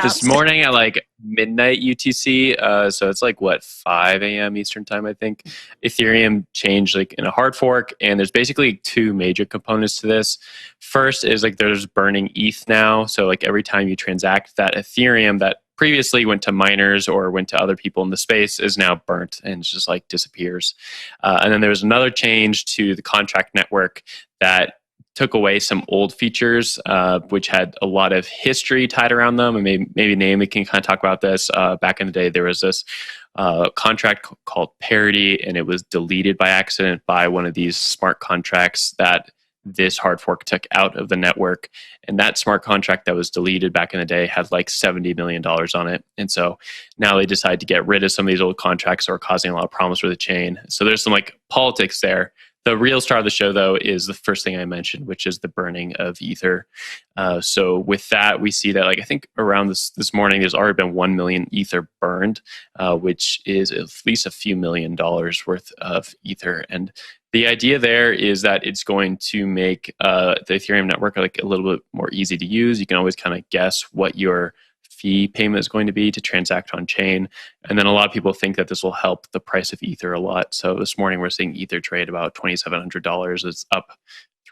this morning at like midnight UTC, so it's like what, 5 a.m. Eastern time, I think. Ethereum changed like in a hard fork, and there's basically two major components to this. First is like there's burning ETH now, so like every time you transact, that Ethereum that previously went to miners or went to other people in the space is now burnt and just like disappears. And then there was another change to the contract network that took away some old features, which had a lot of history tied around them. And maybe Naomi can kind of talk about this. Back in the day, there was this contract called Parity, and it was deleted by accident by one of these smart contracts that this hard fork took out of the network. And that smart contract that was deleted back in the day had like $70 million on it. And so now they decide to get rid of some of these old contracts that are causing a lot of problems for the chain. So there's some like politics there. The real star of the show, though, is the first thing I mentioned, which is the burning of Ether. So with that, we see that, like, I think around this morning, there's already been 1 million Ether burned, which is at least a few $1 million worth of Ether. And the idea there is that it's going to make the Ethereum network like a little bit more easy to use. You can always kind of guess what your fee payment is going to be to transact on chain. And then a lot of people think that this will help the price of Ether a lot. So this morning we're seeing Ether trade about $2,700. It's up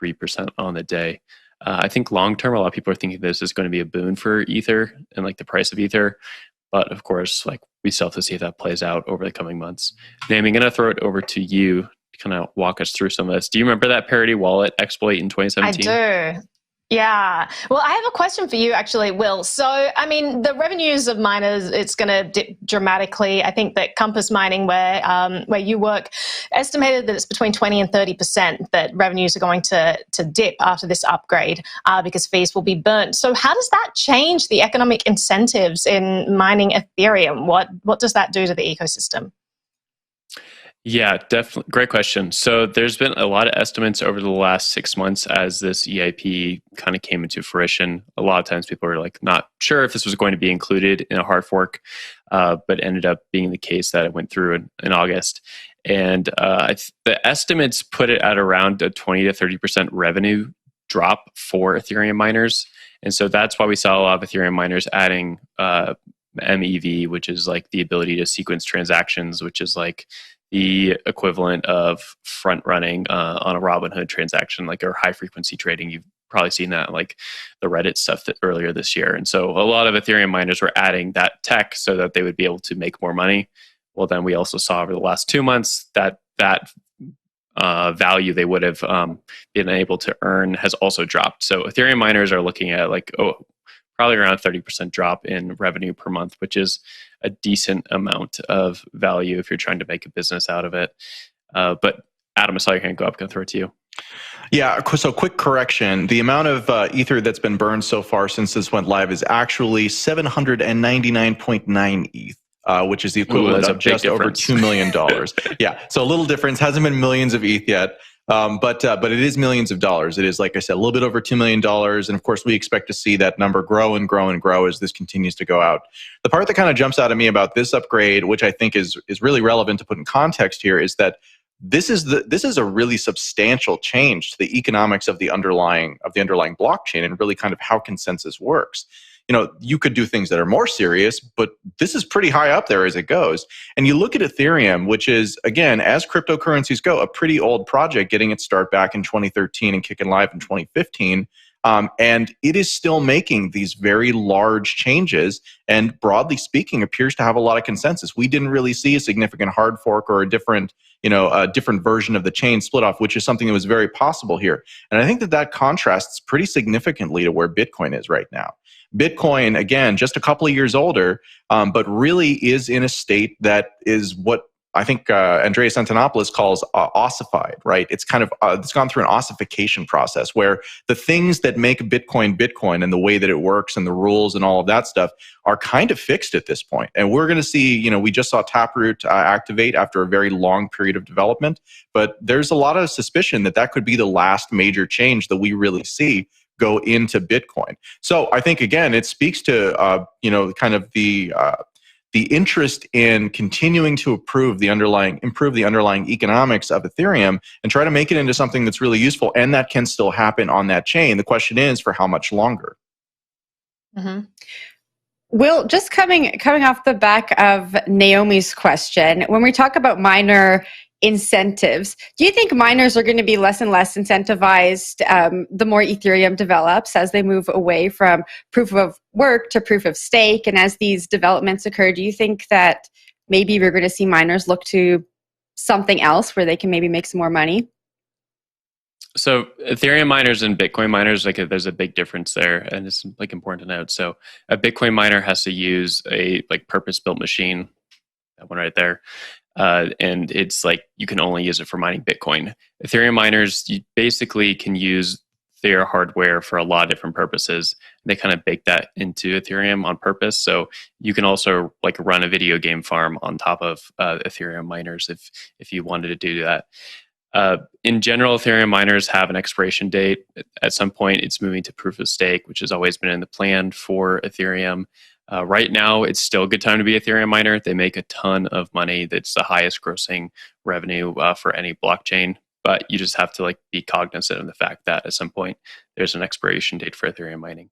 3% on the day. I think long term, a lot of people are thinking this is going to be a boon for Ether and like the price of Ether. But of course, like we still have to see if that plays out over the coming months. Naomi, I'm going to throw it over to you to kind of walk us through some of this. Do you remember that Parity wallet exploit in 2017? I do. Yeah. Well, I have a question for you, actually, Will. So, I mean, the revenues of miners, it's going to dip dramatically. I think that Compass Mining, where you work, estimated that it's between 20 and 30% that revenues are going to dip after this upgrade because fees will be burnt. So how does that change the economic incentives in mining Ethereum? What does that do to the ecosystem? Yeah, definitely. Great question. So there's been a lot of estimates over the last 6 months as this EIP kind of came into fruition. A lot of times people were like not sure if this was going to be included in a hard fork, but ended up being the case that it went through in August. And the estimates put it at around a 20 to 30% revenue drop for Ethereum miners. And so that's why we saw a lot of Ethereum miners adding MEV, which is like the ability to sequence transactions, which is like the equivalent of front running on a Robinhood transaction, like or high frequency trading. You've probably seen that like the Reddit stuff earlier this year. And so a lot of Ethereum miners were adding that tech so that they would be able to make more money. Well, then we also saw over the last 2 months that value they would have been able to earn has also dropped. So Ethereum miners are looking at like, probably around a 30% drop in revenue per month, which is a decent amount of value if you're trying to make a business out of it. But Adam, I saw your hand go up. I'm going to throw it to you. Yeah, so quick correction. The amount of Ether that's been burned so far since this went live is actually 799.9 ETH. Which is the equivalent of just over $2 million. Yeah, so a little difference. Hasn't been millions of ETH yet. But it is millions of dollars. It is, like I said, a little bit over $2 million. And of course, we expect to see that number grow and grow and grow as this continues to go out. The part that kind of jumps out at me about this upgrade, which I think is really relevant to put in context here, is that this is a really substantial change to the economics of the underlying blockchain and really kind of how consensus works. You know, you could do things that are more serious, but this is pretty high up there as it goes. And you look at Ethereum, which is, again, as cryptocurrencies go, a pretty old project, getting its start back in 2013 and kicking live in 2015. And it is still making these very large changes and, broadly speaking, appears to have a lot of consensus. We didn't really see a significant hard fork or a different version of the chain split off, which is something that was very possible here. And I think that contrasts pretty significantly to where Bitcoin is right now. Bitcoin, again, just a couple of years older, but really is in a state that is what I think Andreas Antonopoulos calls ossified, right? It's kind of it's gone through an ossification process where the things that make Bitcoin and the way that it works and the rules and all of that stuff are kind of fixed at this point. And we're going to see, we just saw Taproot activate after a very long period of development, but there's a lot of suspicion that could be the last major change that we really see go into Bitcoin. So I think, again, it speaks to kind of the interest in continuing to improve the underlying economics of Ethereum and try to make it into something that's really useful, and that can still happen on that chain. The question is, for how much longer? Mm-hmm. Will, just coming off the back of Naomi's question, when we talk about miner incentives, do you think miners are going to be less and less incentivized the more Ethereum develops as they move away from proof of work to proof of stake? And as these developments occur, do you think that maybe we're going to see miners look to something else where they can maybe make some more money? So Ethereum miners and Bitcoin miners, there's a big difference there, and it's important to note. So a Bitcoin miner has to use a purpose-built machine, that one right there, and it's you can only use it for mining Bitcoin. Ethereum miners, you basically can use their hardware for a lot of different purposes. They kind of bake that into Ethereum on purpose, so you can also run a video game farm on top of Ethereum miners if you wanted to do that. In general, Ethereum miners have an expiration date. At some point, it's moving to proof of stake, which has always been in the plan for Ethereum. Right now, it's still a good time to be an Ethereum miner. They make a ton of money. That's the highest grossing revenue for any blockchain. But you just have to be cognizant of the fact that at some point, there's an expiration date for Ethereum mining.